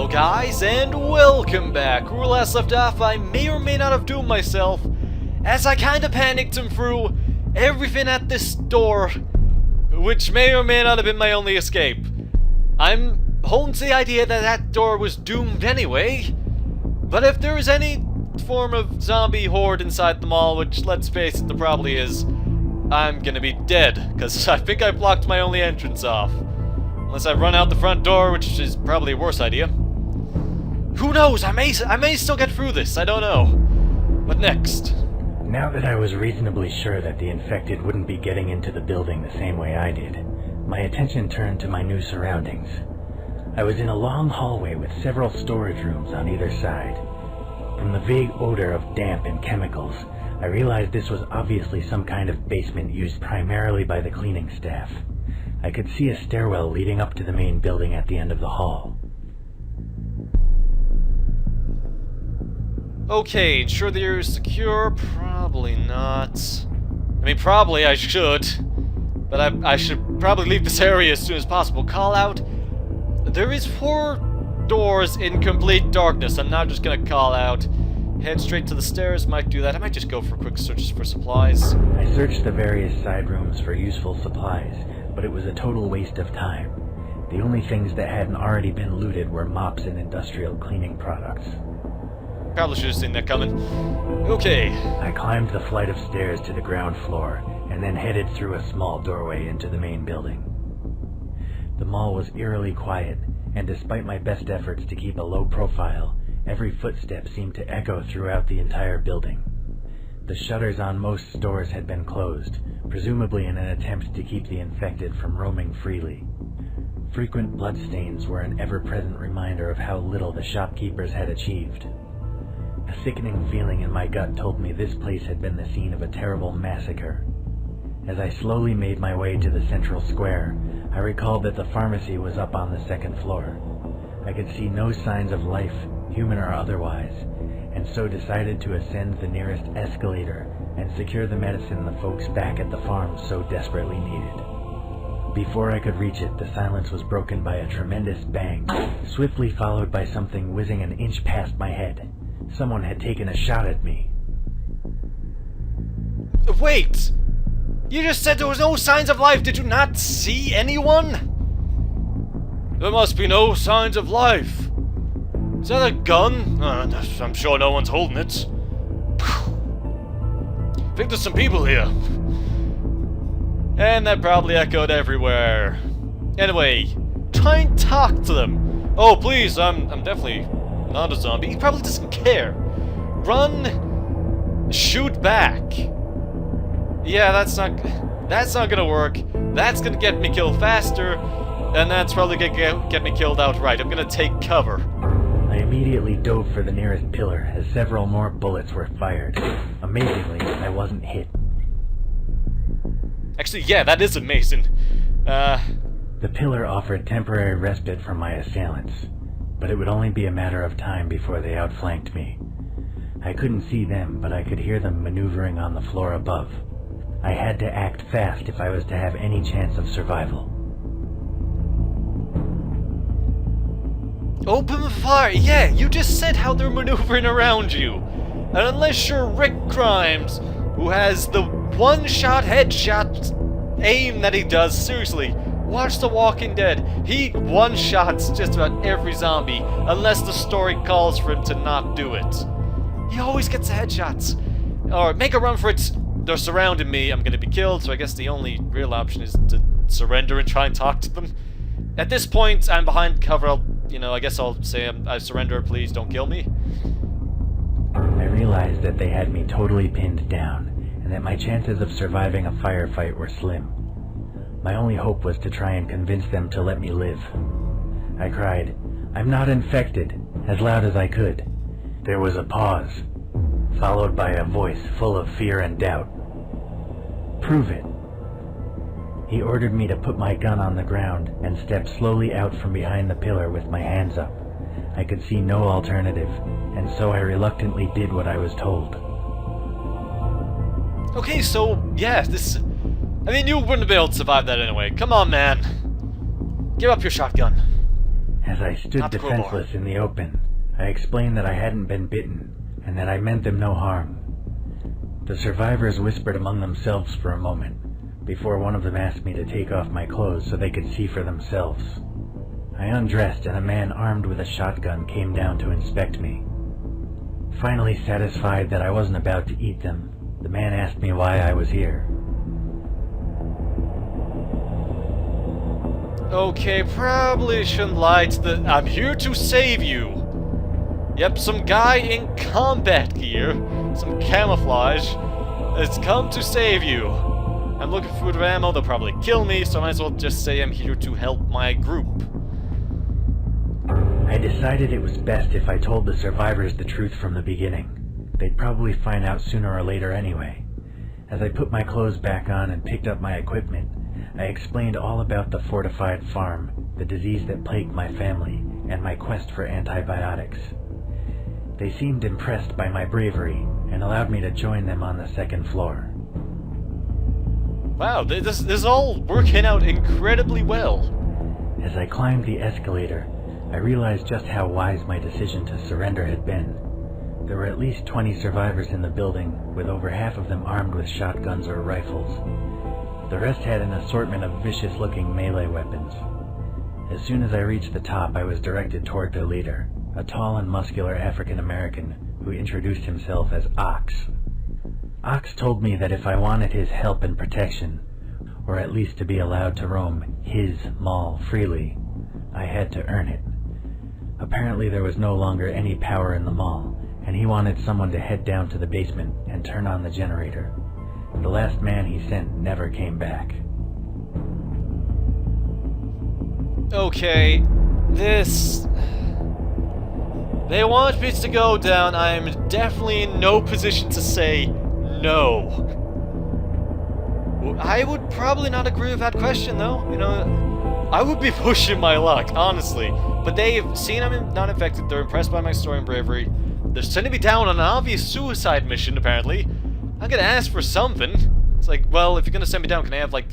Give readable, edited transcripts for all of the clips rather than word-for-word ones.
Hello guys, and welcome back. Where we last left off, I may or may not have doomed myself, as I kinda panicked and threw everything at this door, which may or may not have been my only escape. I'm holding to the idea that that door was doomed anyway, but if there is any form of zombie horde inside the mall, which let's face it, there probably is, I'm gonna be dead, because I think I blocked my only entrance off. Unless I run out the front door, which is probably a worse idea. Who knows? I may still get through this. I don't know. What next? Now that I was reasonably sure that the infected wouldn't be getting into the building the same way I did, my attention turned to my new surroundings. I was in a long hallway with several storage rooms on either side. From the vague odor of damp and chemicals, I realized this was obviously some kind of basement used primarily by the cleaning staff. I could see a stairwell leading up to the main building at the end of the hall. Okay, ensure that you're secure? Probably not. I mean, probably I should. But I should probably leave this area as soon as possible. Call out. There is 4 doors in complete darkness. I'm not just gonna call out. Head straight to the stairs, might do that. I might just go for quick searches for supplies. I searched the various side rooms for useful supplies, but it was a total waste of time. The only things that hadn't already been looted were mops and industrial cleaning products. Probably should have seen that coming. Okay. I climbed the flight of stairs to the ground floor, and then headed through a small doorway into the main building. The mall was eerily quiet, and despite my best efforts to keep a low profile, every footstep seemed to echo throughout the entire building. The shutters on most stores had been closed, presumably in an attempt to keep the infected from roaming freely. Frequent bloodstains were an ever-present reminder of how little the shopkeepers had achieved. A sickening feeling in my gut told me this place had been the scene of a terrible massacre. As I slowly made my way to the central square, I recalled that the pharmacy was up on the 2nd floor. I could see no signs of life, human or otherwise, and so decided to ascend the nearest escalator and secure the medicine the folks back at the farm so desperately needed. Before I could reach it, the silence was broken by a tremendous bang, swiftly followed by something whizzing an inch past my head. Someone had taken a shot at me. Wait! You just said there was no signs of life. Did you not see anyone? There must be no signs of life. Is that a gun? I'm sure no one's holding it. I think there's some people here. And that probably echoed everywhere. Anyway, try and talk to them. Oh, please, I'm definitely not a zombie. He probably doesn't care. Run, shoot back. Yeah, that's not gonna work. That's gonna get me killed faster, and that's probably gonna get me killed outright. I'm gonna take cover. I immediately dove for the nearest pillar as several more bullets were fired. Amazingly, I wasn't hit. Actually, yeah, that is amazing. The pillar offered temporary respite from my assailants, but it would only be a matter of time before they outflanked me. I couldn't see them, but I could hear them maneuvering on the floor above. I had to act fast if I was to have any chance of survival. Open fire! Yeah, you just said how they're maneuvering around you. And unless you're Rick Grimes, who has the one-shot headshot aim that he does, seriously, watch The Walking Dead. He one-shots just about every zombie, unless the story calls for him to not do it. He always gets the headshots. Alright, make a run for it. They're surrounding me. I'm gonna be killed, so I guess the only real option is to surrender and try and talk to them. At this point, I'm behind cover. I guess I'll say I surrender, please don't kill me. I realized that they had me totally pinned down, and that my chances of surviving a firefight were slim. My only hope was to try and convince them to let me live. I cried, "I'm not infected," as loud as I could. There was a pause, followed by a voice full of fear and doubt. "Prove it." He ordered me to put my gun on the ground and step slowly out from behind the pillar with my hands up. I could see no alternative, and so I reluctantly did what I was told. Okay, so, yeah, I mean, you wouldn't have been able to survive that anyway. Come on, man. Give up your shotgun. As I stood Not the crowbar. defenseless in the open, I explained that I hadn't been bitten, and that I meant them no harm. The survivors whispered among themselves for a moment, before one of them asked me to take off my clothes so they could see for themselves. I undressed, and a man armed with a shotgun came down to inspect me. Finally satisfied that I wasn't about to eat them, the man asked me why I was here. Okay, probably shouldn't lie to the... I'm here to save you! Yep, some guy in combat gear, some camouflage, has come to save you. I'm looking for food or ammo, they'll probably kill me, so I might as well just say I'm here to help my group. I decided it was best if I told the survivors the truth from the beginning. They'd probably find out sooner or later anyway. As I put my clothes back on and picked up my equipment, I explained all about the fortified farm, the disease that plagued my family, and my quest for antibiotics. They seemed impressed by my bravery and allowed me to join them on the second floor. Wow, this is all working out incredibly well. As I climbed the escalator, I realized just how wise my decision to surrender had been. There were at least 20 survivors in the building, with over half of them armed with shotguns or rifles. The rest had an assortment of vicious-looking melee weapons. As soon as I reached the top, I was directed toward their leader, a tall and muscular African-American who introduced himself as Ox. Ox told me that if I wanted his help and protection, or at least to be allowed to roam his mall freely, I had to earn it. Apparently there was no longer any power in the mall, and he wanted someone to head down to the basement and turn on the generator. The last man he sent never came back. Okay, this... They want me to go down, I'm definitely in no position to say no. I would probably not agree with that question, though. You know, I would be pushing my luck, honestly. But they've seen I'm not infected, they're impressed by my story and bravery. They're sending me down on an obvious suicide mission, apparently. I'm gonna ask for something. It's like, well, if you're gonna send me down, can I have, like,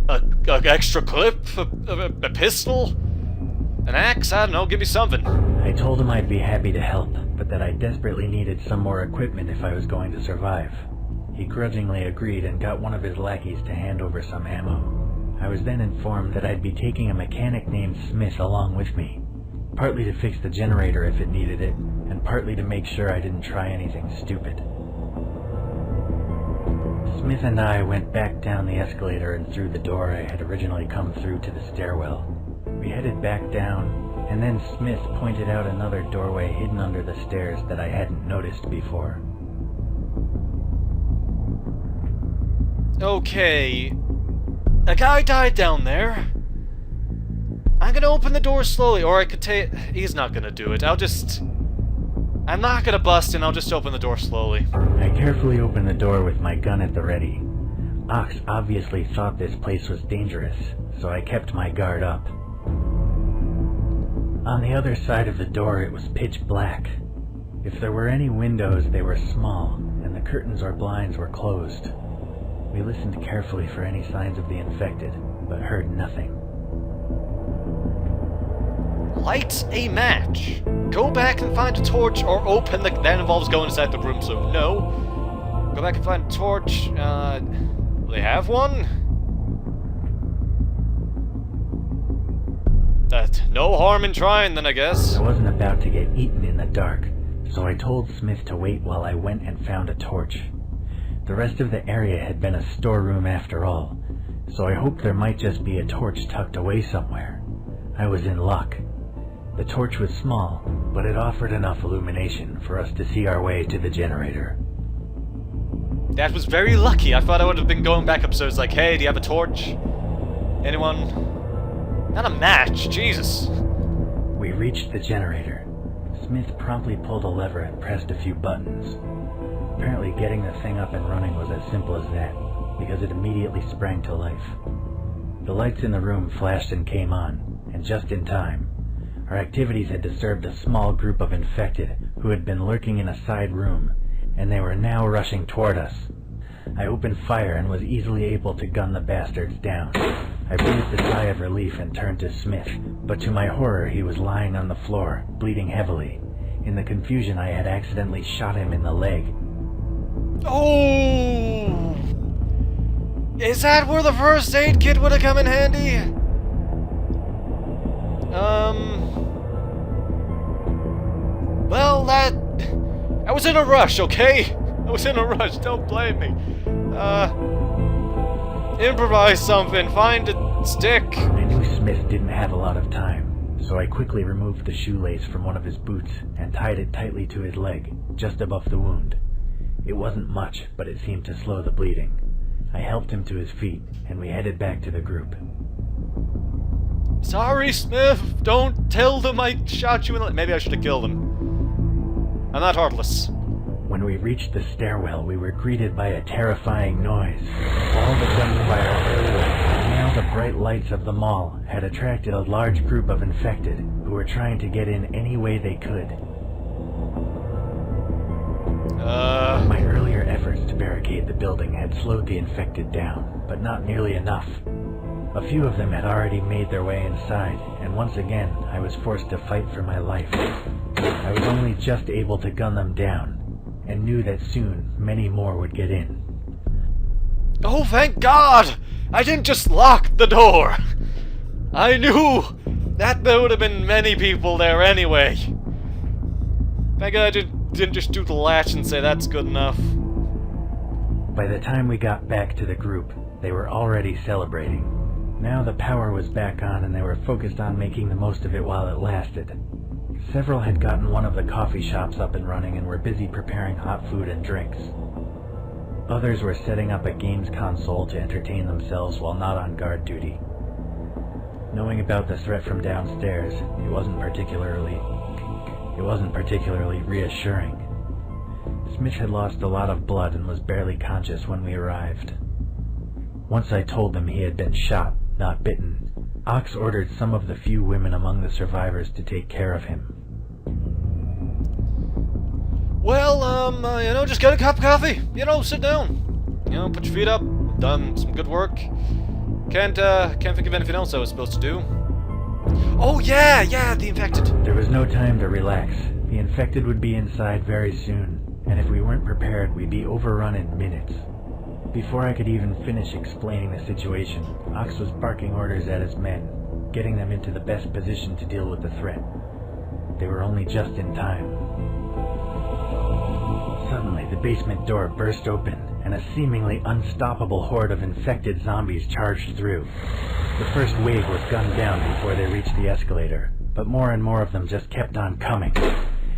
a extra clip? A pistol? An axe? I don't know, give me something. I told him I'd be happy to help, but that I desperately needed some more equipment if I was going to survive. He grudgingly agreed and got one of his lackeys to hand over some ammo. I was then informed that I'd be taking a mechanic named Smith along with me, partly to fix the generator if it needed it, and partly to make sure I didn't try anything stupid. Smith and I went back down the escalator and through the door I had originally come through to the stairwell. We headed back down, and then Smith pointed out another doorway hidden under the stairs that I hadn't noticed before. Okay, a guy died down there. I'm gonna open the door slowly, or I could take... He's not gonna do it. I'm not gonna bust in, I'll just open the door slowly. I carefully opened the door with my gun at the ready. Ox obviously thought this place was dangerous, so I kept my guard up. On the other side of the door, it was pitch black. If there were any windows, they were small, and the curtains or blinds were closed. We listened carefully for any signs of the infected, but heard nothing. Light a match. Go back and find a torch, or open the... That involves going inside the room, so no. Go back and find a torch. They have one? No harm in trying, then, I guess. I wasn't about to get eaten in the dark, so I told Smith to wait while I went and found a torch. The rest of the area had been a storeroom after all, so I hoped there might just be a torch tucked away somewhere. I was in luck. The torch was small, but it offered enough illumination for us to see our way to the generator. That was very lucky. I thought I would have been going back upstairs like, hey, do you have a torch? Anyone? Not a match, Jesus. We reached the generator. Smith promptly pulled a lever and pressed a few buttons. Apparently getting the thing up and running was as simple as that, because it immediately sprang to life. The lights in the room flashed and came on, and just in time. Our activities had disturbed a small group of infected who had been lurking in a side room, and they were now rushing toward us. I opened fire and was easily able to gun the bastards down. I breathed a sigh of relief and turned to Smith, but to my horror he was lying on the floor, bleeding heavily. In the confusion I had accidentally shot him in the leg. Oh! Is that where the first aid kit would have come in handy? Well, I was in a rush, okay? I was in a rush, don't blame me. Improvise something, find a stick. I knew Smith didn't have a lot of time, so I quickly removed the shoelace from one of his boots and tied it tightly to his leg, just above the wound. It wasn't much, but it seemed to slow the bleeding. I helped him to his feet, and we headed back to the group. Sorry, Smith, don't tell them I shot you in the... Maybe I should have killed him. I'm not heartless. When we reached the stairwell, we were greeted by a terrifying noise. All the gunfire earlier, and now the bright lights of the mall, had attracted a large group of infected who were trying to get in any way they could. My earlier efforts to barricade the building had slowed the infected down, but not nearly enough. A few of them had already made their way inside, and once again, I was forced to fight for my life. I was only just able to gun them down, and knew that soon many more would get in. Oh, thank God! I didn't just lock the door! I knew that there would have been many people there anyway. Thank God I didn't just do the latch and say that's good enough. By the time we got back to the group, they were already celebrating. Now the power was back on and they were focused on making the most of it while it lasted. Several had gotten one of the coffee shops up and running and were busy preparing hot food and drinks. Others were setting up a games console to entertain themselves while not on guard duty. Knowing about the threat from downstairs, it wasn't particularly reassuring. Smith had lost a lot of blood and was barely conscious when we arrived. Once I told them he had been shot, not bitten, Ox ordered some of the few women among the survivors to take care of him. Well, just get a cup of coffee. Sit down. Put your feet up. Done some good work. Can't think of anything else I was supposed to do. Oh, yeah, the infected. There was no time to relax. The infected would be inside very soon, and if we weren't prepared, we'd be overrun in minutes. Before I could even finish explaining the situation, Ox was barking orders at his men, getting them into the best position to deal with the threat. They were only just in time. Suddenly, the basement door burst open, and a seemingly unstoppable horde of infected zombies charged through. The first wave was gunned down before they reached the escalator, but more and more of them just kept on coming.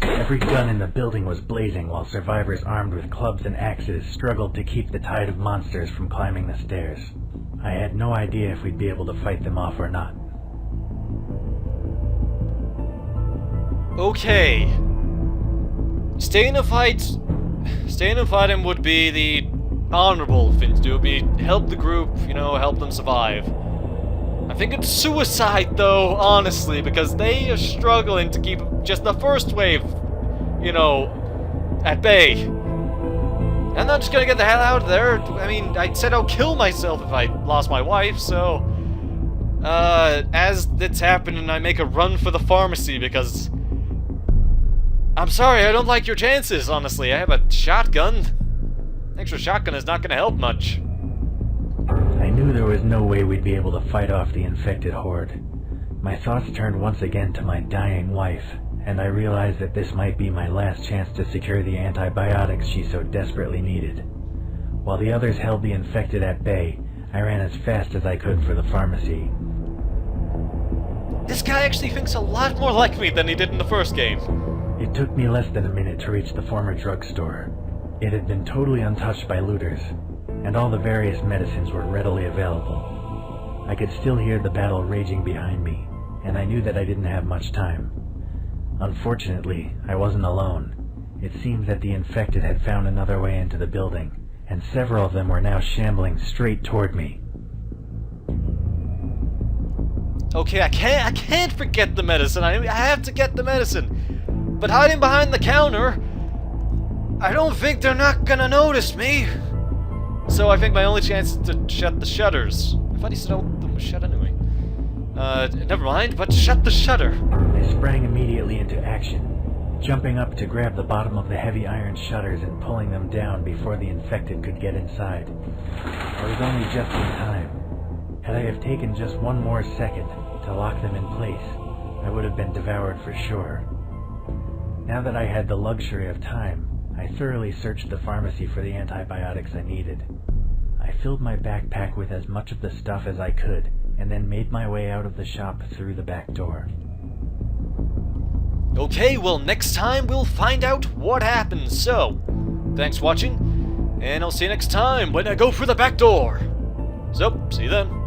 Every gun in the building was blazing while survivors armed with clubs and axes struggled to keep the tide of monsters from climbing the stairs. I had no idea if we'd be able to fight them off or not. Okay. Staying and fighting would be the honorable thing to do. It would be help the group, help them survive. I think it's suicide, though, honestly, because they are struggling to keep just the first wave, at bay. And I'm just gonna get the hell out of there. I mean, I said I'll kill myself if I lost my wife, so... as it's happening, I make a run for the pharmacy because... I'm sorry, I don't like your chances, honestly. I have a shotgun. Extra shotgun is not gonna help much. I knew there was no way we'd be able to fight off the infected horde. My thoughts turned once again to my dying wife, and I realized that this might be my last chance to secure the antibiotics she so desperately needed. While the others held the infected at bay, I ran as fast as I could for the pharmacy. This guy actually thinks a lot more like me than he did in the first game. It took me less than a minute to reach the former drugstore. It had been totally untouched by looters, and all the various medicines were readily available. I could still hear the battle raging behind me, and I knew that I didn't have much time. Unfortunately, I wasn't alone. It seemed that the infected had found another way into the building, and several of them were now shambling straight toward me. Okay, I can't forget the medicine. I have to get the medicine. But hiding behind the counter, I don't think they're not gonna notice me. So I think my only chance is to shut the shutters. If I just open them was shut anyway. Never mind, but shut the shutter. I sprang immediately into action, jumping up to grab the bottom of the heavy iron shutters and pulling them down before the infected could get inside. I was only just in time. Had I have taken just one more second to lock them in place, I would have been devoured for sure. Now that I had the luxury of time, I thoroughly searched the pharmacy for the antibiotics I needed. I filled my backpack with as much of the stuff as I could, and then made my way out of the shop through the back door. Okay, well, next time we'll find out what happens. So, thanks for watching, and I'll see you next time when I go for the back door. So, see you then.